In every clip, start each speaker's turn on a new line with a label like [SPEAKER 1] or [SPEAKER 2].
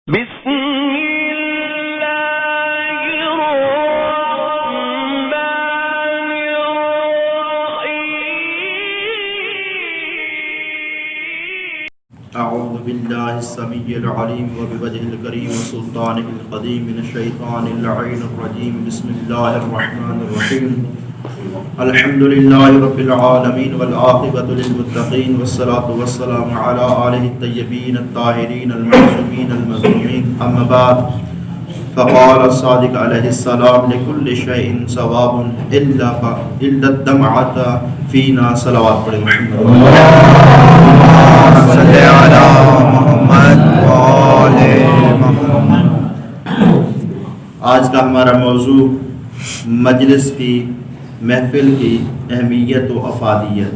[SPEAKER 1] بسم اللہ الرحمن الرحیم
[SPEAKER 2] اعوذ باللہ السمیع العلیم وبوجہ الکریم وسلطانہ القدیم من الشیطان اللعین الرجیم بسم اللہ الرحمن الرحیم الحمدللہ رب العالمین والعاقبۃ للمتقین والصلاة والسلام علی آلہ الطیبین الطاہرین المعصومین المظلومین اما بعد فقال الصادق علیہ السلام لکل شیء ثواب الا الدمعۃ فینا صلوات پڑھیں صلی علی محمد وآل محمد۔ آج کا ہمارا موضوع مجلس کی محفل کی اہمیت و افادیت۔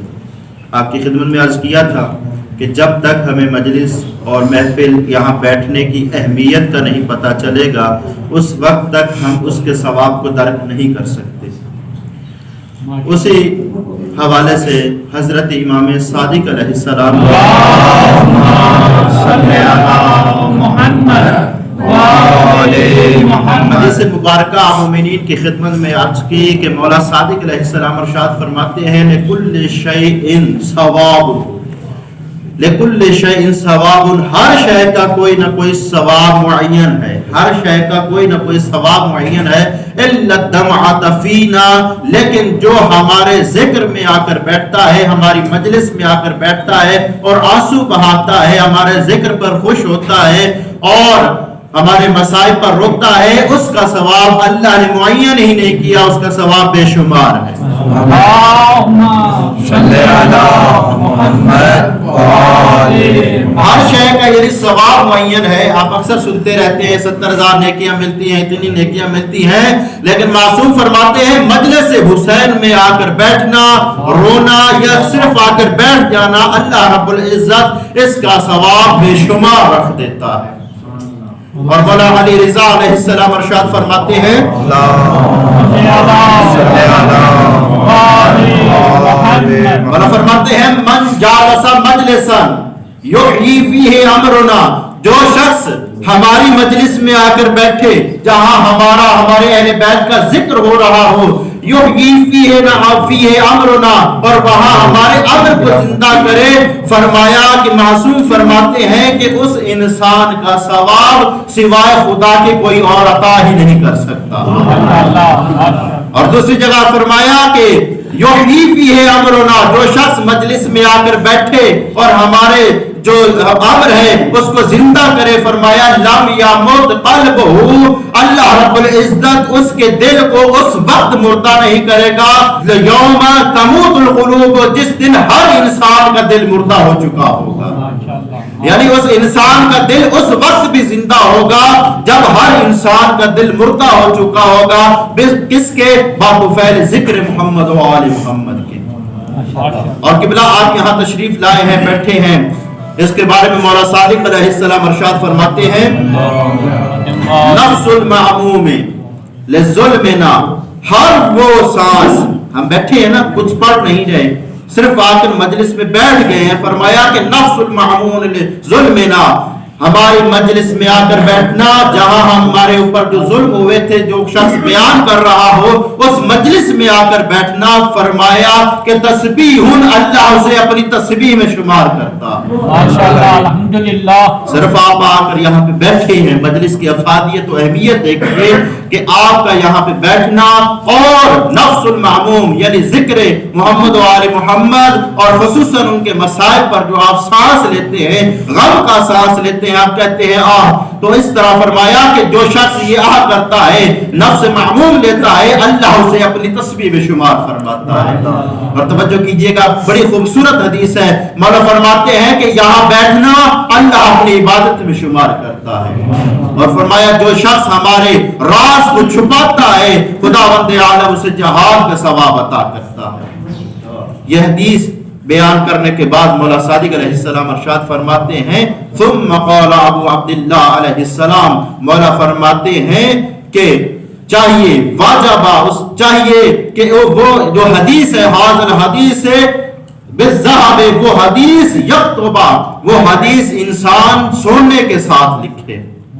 [SPEAKER 2] آپ کی خدمت میں عرض کیا تھا کہ جب تک ہمیں مجلس اور محفل یہاں بیٹھنے کی اہمیت کا نہیں پتہ چلے گا اس وقت تک ہم اس کے ثواب کو درک نہیں کر سکتے۔ اسی حوالے سے حضرت امام صادق علیہ السلام حدیث مبارکہ مومنین کی خدمت میں عرض کی کہ مولا صادق علیہ السلام ارشاد فرماتے ہیں لکل شیء ثواب، لکل شیء ثواب، ہر شے کا کوئی نہ کوئی ثواب معین ہے، ہر شے کا کوئی نہ کوئی ثواب معین ہے الا الدمعۃ فینا، لیکن جو ہمارے ذکر میں آ کر بیٹھتا ہے، ہماری مجلس میں آ کر بیٹھتا ہے اور آنسو بہاتا ہے، ہمارے ذکر پر خوش ہوتا ہے اور ہمارے مصائب پر روکتا ہے، اس کا ثواب اللہ نے معین ہی نہیں کیا، اس کا ثواب بے شمار ہے۔
[SPEAKER 3] اللہم صلی علی محمد
[SPEAKER 2] ہر شے کا یعنی ثواب معین ہے۔ آپ اکثر سنتے رہتے ہیں 70,000 نیکیاں ملتی ہیں، اتنی نیکیاں ملتی ہیں، لیکن معصوم فرماتے ہیں مجلس حسین میں آ کر بیٹھنا، رونا یا صرف آ کر بیٹھ جانا، اللہ رب العزت اس کا ثواب بے شمار رکھ دیتا ہے۔ اور مولا علی رضا علیہ السلام ارشاد فرماتے ہیں مولا فرماتے ہیں من جالس مجلسا یحیی فیہ امرنا، جو شخص ہماری مجلس میں آ کر بیٹھے جہاں ہمارے اہل بیت کا ذکر ہو رہا ہو، یحیی فیہ امرنا، اور وہاں ہمارے امر کو زندہ کرے، فرمایا کہ معصوم فرماتے ہیں کہ اس انسان کا ثواب سوائے خدا کے کوئی اور عطا ہی نہیں کر سکتا۔ اور دوسری جگہ فرمایا کہ یحیی فیہ امرنا، جو شخص مجلس میں آ کر بیٹھے اور ہمارے جو امر ہے اس کو زندہ کرے، فرمایا لم یمت قلبہ، اللہ رب العزت اس کے دل کو اس وقت مردہ نہیں کرے گا یوم تموت القلوب، جس دن ہر انسان کا دل مردہ ہو چکا ہوگا، یعنی اس انسان کا دل اس وقت بھی زندہ ہوگا جب ہر انسان کا دل مردہ ہو چکا ہوگا، کس کے؟ بطفیل ذکر محمد و آل محمد کے۔ اور قبلہ آپ یہاں تشریف لائے ہیں، بیٹھے ہیں، اس کے بارے میں مولا صادق علیہ السلام ارشاد فرماتے ہیں نفس المعموم للظلمنا، ہر وہ سانس، ہم بیٹھے ہیں نا، کچھ پڑھ نہیں رہے، صرف آ کر مجلس میں بیٹھ گئے ہیں، فرمایا کہ نفس المعمون لظلمنا، ہماری مجلس میں آ کر بیٹھنا، جہاں ہمارے اوپر جو ظلم ہوئے تھے جو شخص بیان کر رہا ہو اس مجلس میں آ کر بیٹھنا، فرمایا کہ تسبیح اللہ اسے اپنی تسبیح میں شمار کرتا۔
[SPEAKER 3] ماشاءاللہ، الحمدللہ۔
[SPEAKER 2] صرف آپ آ کر یہاں پہ بیٹھے ہیں، مجلس کی افادیت و اہمیت دیکھیے کہ آپ کا یہاں پہ بیٹھنا اور نفس المعموم یعنی ذکر محمد و آل محمد، اور خصوصاً ان کے مسائل پر جو آپ سانس لیتے ہیں، غم کا سانس لیتے ہیں، آپ کہتے ہیں آہ، تو اس طرح فرمایا کہ جو شخص یہ آہ کرتا ہے، نفس معموم لیتا ہے، اللہ اسے اپنی تسبیح میں شمار فرماتا ہے۔ اور توجہ کیجئے گا، بڑی خوبصورت حدیث ہے، مولا فرماتے ہیں کہ یہاں بیٹھنا اللہ اپنی عبادت میں شمار کرتا ہے۔ اور فرمایا جو شخص ہمارے راز کو چھپاتا ہے، خداوند عالم اسے جہاد کا ثواب عطا کرتا ہے۔ یہ حدیث بیان کرنے کے بعد مولا صادق علیہ السلام ارشاد فرماتے ہیں ثم قال ابو عبداللہ علیہ السلام، مولا فرماتے ہیں کہ چاہیے چاہیے کہ وہ جو حدیث ہے، حاضر حدیث ہے بالذہب، وہ حدیث یکتبہ، وہ حدیث انسان سونے کے ساتھ لکھے،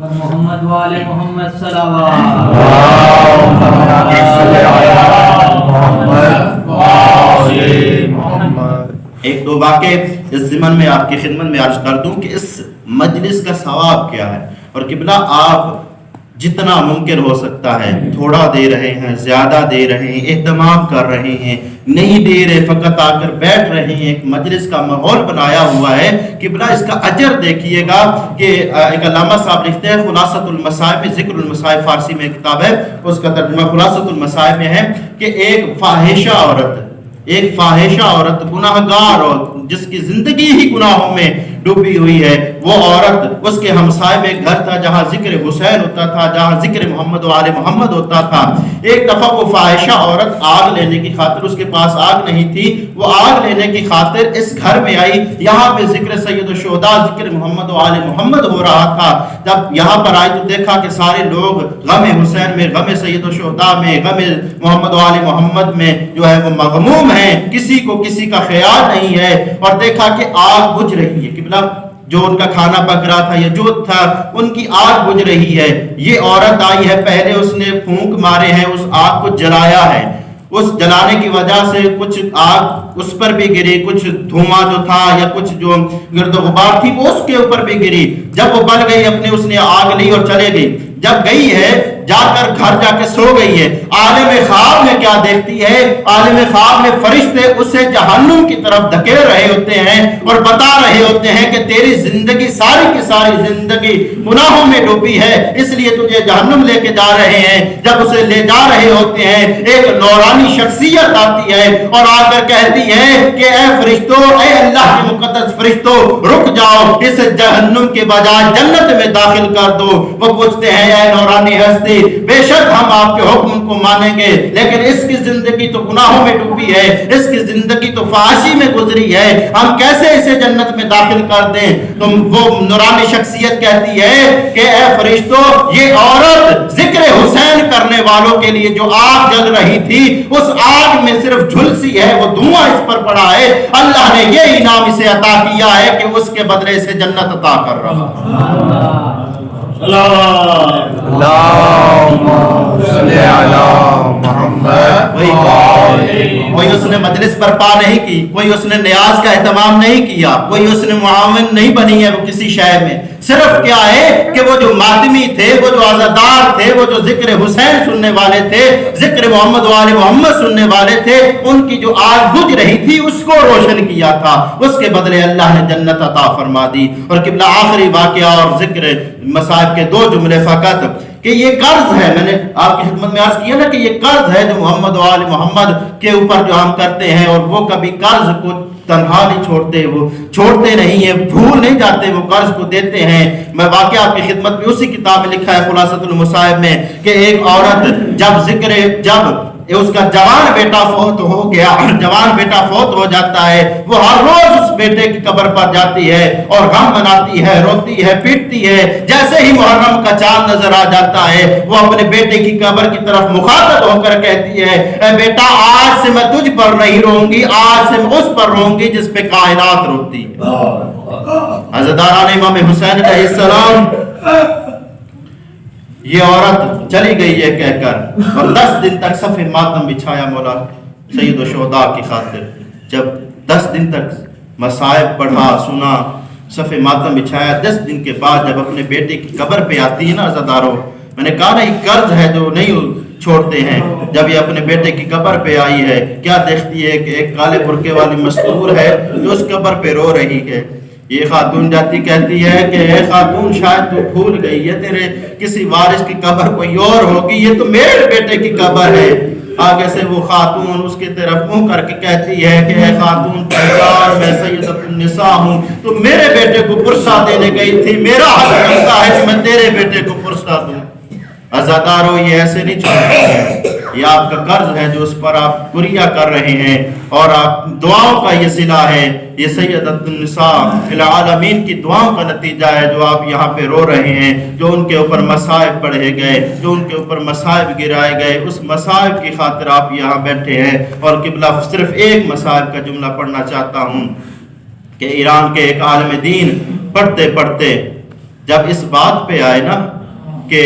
[SPEAKER 1] محمد والے محمد صلوات
[SPEAKER 2] ایک دو واقعے اس ضمن میں آپ کی خدمت میں عرض کر دوں کہ اس مجلس کا ثواب کیا ہے. اور قبلہ آپ جتنا ممکن ہو سکتا ہے تھوڑا دے رہے ہیں، زیادہ دے رہے ہیں، اہتمام کر رہے ہیں، نہیں دے رہے فقط آ کر بیٹھ رہے ہیں، ایک مجلس کا ماحول بنایا ہوا ہے. قبلہ اس کا اجر دیکھیے گا کہ ایک علامہ صاحب لکھتے ہیں خلاصۃ المصائب میں، ذکر المصائب فارسی میں کتاب ہے، اس کا ترجمہ خلاصۃ المصائب میں ہے کہ ایک فاحشہ عورت گناہگار اور جس کی زندگی ہی گناہوں میں ڈوبی ہوئی ہے، وہ عورت اس کے ہمسائے میں گھر تھا جہاں ذکر حسین ہوتا تھا، جہاں ذکر محمد و آل محمد ہوتا تھا. ایک دفعہ وہ فاحشہ عورت آگ لینے کی خاطر، اس کے پاس آگ نہیں تھی، وہ آگ لینے کی خاطر اس گھر میں آئی. یہاں پہ ذکر سید الشہداء، ذکر محمد و آل محمد ہو رہا تھا. جب یہاں پر آئی تو دیکھا کہ سارے لوگ غم حسین میں، غم سید الشہداء میں، غم محمد و آل محمد میں جو ہے وہ مغموم ہیں، کسی کو کسی کا خیال نہیں ہے. اور دیکھا کہ آگ بجھ رہی ہے، قبلہ جو ان کا کھانا پک رہا تھا یا جو تھا ان کی آگ بجھ رہی ہے. یہ عورت آئی ہے، پہلے اس نے پھونک مارے ہیں، اس آگ کو جلایا ہے. اس جلانے کی وجہ سے کچھ آگ اس پر بھی گری، کچھ دھواں جو تھا یا کچھ جو گرد و غبار تھی وہ اس کے اوپر بھی گری. جب وہ بل گئی اپنے، اس نے آگ لی اور چلے گئی. جب گئی ہے جا کر گھر جا کے سو گئی ہے. عالم خواب میں کیا دیکھتی ہے؟ عالم خواب میں فرشتے اسے جہنم کی طرف دھکیل رہے ہوتے ہیں اور بتا رہے ہوتے ہیں کہ تیری زندگی ساری کی ساری زندگی گناہوں میں ڈوبی ہے، اس لیے تجھے جہنم لے کے جا رہے ہیں. جب اسے لے جا رہے ہوتے ہیں ایک نورانی شخصیت آتی ہے اور آ کر کہتی ہے کہ اے فرشتوں، اے اللہ کے مقدس فرشتوں، رک جاؤ، اس جہنم کے بجائے جنت میں داخل کر دو. وہ پوچھتے ہیں اے نورانی ہستی، بے شک ہم آپ کے حکم کو مانیں گے، لیکن اس کی زندگی تو گناہوں میں ڈوبی ہے، اس کی زندگی تو فحاشی میں گزری ہے، ہم کیسے اسے جنت میں داخل کر دیں؟ تو وہ نورانی شخصیت کہتی ہے کہ اے فرشتوں، یہ عورت ذکر حسین کرنے والوں کے لیے جو آگ جل رہی تھی، اس آگ میں صرف جھلسی ہے، وہ دھواں اس پر پڑا ہے، اللہ نے یہ انعام اسے عطا کیا ہے کہ اس کے بدلے سے جنت عطا کر رہا ہے. کوئی اس نے مجلس برپا نہیں کی، کوئی اس نے نیاز کا اہتمام نہیں کیا، کوئی اس نے معاون نہیں بنی ہے وہ کسی شہر میں. صرف کیا ہے کہ وہ جو ماتمی تھے، وہ جو عزادار تھے، وہ جو ذکر حسین سننے والے تھے، ذکر محمد و آل محمد سننے والے تھے، ان کی جو آگ بجھ رہی تھی اس کو روشن کیا تھا. اس کے بدلے اللہ نے جنت عطا فرما دی. اور قبلہ آخری واقعہ اور ذکر مصائب کے 2 جملے فقط کہ یہ قرض ہے، میں نے آپ کی خدمت میں عرض کیا نا کہ یہ قرض ہے جو محمد و آل محمد کے اوپر جو ہم کرتے ہیں، اور وہ کبھی قرض کو تنہا نہیں چھوڑتے، وہ چھوڑتے نہیں ہیں، بھول نہیں جاتے، وہ قرض کو دیتے ہیں. میں واقعہ آپ کی خدمت میں اسی کتاب میں لکھا ہے خلاصۃ المصائب میں کہ ایک عورت جب اس کا جوان بیٹا فوت ہو گیا، جوان بیٹا فوت ہو جاتا ہے، وہ ہر روز اس بیٹے کی قبر پر جاتی ہے اور غم مناتی ہے، روتی ہے، پیٹتی ہے. جیسے ہی محرم کا چاند نظر آ جاتا ہے وہ اپنے بیٹے کی قبر کی طرف مخاطب ہو کر کہتی ہے اے بیٹا، آج سے میں تجھ پر نہیں روں گی، آج سے میں اس پر روں گی جس پہ کائنات روتی ہے. عزاداران امام حسین علیہ السلام. یہ عورت چلی گئی ہے کہہ کر اور 10 دن تک صف ماتم بچھایا مولا سید الشہداء کی خاطر. جب 10 دن تک مصائب پڑھا، سنا، صف ماتم بچھایا، 10 دن کے بعد جب اپنے بیٹے کی قبر پہ آتی ہے نا عزادارو، میں نے کہا نا یہ قرض ہے جو نہیں چھوڑتے ہیں. جب یہ اپنے بیٹے کی قبر پہ آئی ہے کیا دیکھتی ہے کہ ایک کالے برقعے والی مستور ہے جو اس قبر پہ رو رہی ہے. یہ خاتون جاتی کہتی ہے کہ اے خاتون، شاید تو بھول گئی ہے، تیرے کسی وارث کی قبر کوئی اور ہوگی، یہ تو میرے بیٹے کی قبر ہے. آگے سے وہ خاتون اس کی طرف منہ کر کے کہتی ہے کہ اے خاتون پہچان، میں سیدۃ النساء ہوں، تو میرے بیٹے کو پرسہ دینے گئی تھی، میرا حق بنتا ہے کہ میں تیرے بیٹے کو پرسہ دوں. عزادارو، یہ ایسے نہیں چھوڑتے ہیں، یہ آپ کا قرض ہے جو اس پر آپ گریہ کر رہے ہیں، اور آپ دعاؤں کا یہ صلہ ہے. یہ سیدۃ النساء العالمین کی دعاؤں کا نتیجہ ہے جو آپ یہاں پہ رو رہے ہیں، جو ان کے اوپر مصائب پڑھے گئے، جو ان کے اوپر مصائب گرائے گئے، اس مصائب کی خاطر آپ یہاں بیٹھے ہیں. اور قبلہ صرف ایک مصائب کا جملہ پڑھنا چاہتا ہوں کہ ایران کے ایک عالم دین پڑھتے پڑھتے جب اس بات پہ آئے نا کہ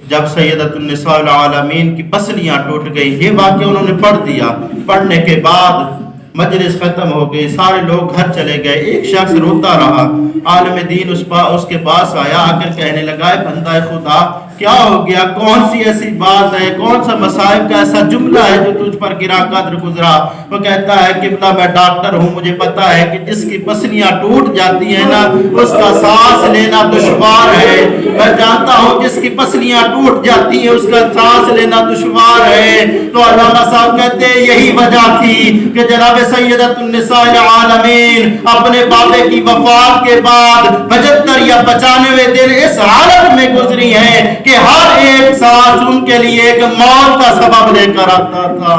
[SPEAKER 2] جب سیدۃ النساء العالمین کی پسلیاں ٹوٹ گئی، یہ واقعہ انہوں نے پڑھ دیا، پڑھنے کے بعد مجلس ختم ہو گئی، سارے لوگ گھر چلے گئے، ایک شخص روتا رہا، عالم دین اس کے پاس آیا، آ کر کہنے لگا اے بندہ خدا کیا ہو گیا، کون سی ایسی بات ہے، کون سا مصائب کا ایسا جملہ ہے جو تجھ پر گرا قدر گزرا؟ وہ کہتا ہے قبلہ میں ڈاکٹر ہوں، مجھے پتا ہے کہ جس کی پسلیاں ٹوٹ جاتی ہیں نا اس کا سانس لینا دشوار ہے، میں جانتا ہوں جس کی پسلیاں ٹوٹ جاتی ہیں اس کا سانس لینا دشوار ہے۔ تو علامہ صاحب کہتے ہیں یہی وجہ تھی کہ جناب سیدۃ النساء العالمین اپنے بابے کی وفات کے بعد 75 یا 95 دن اس حالت میں گزری ہیں کہ ہر ایک سانس ان کے لیے ایک موت کا سبب لے کر آتا تھا۔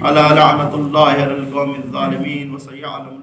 [SPEAKER 2] الا لعنت اللہ علی القوم الظالمین وسیعلم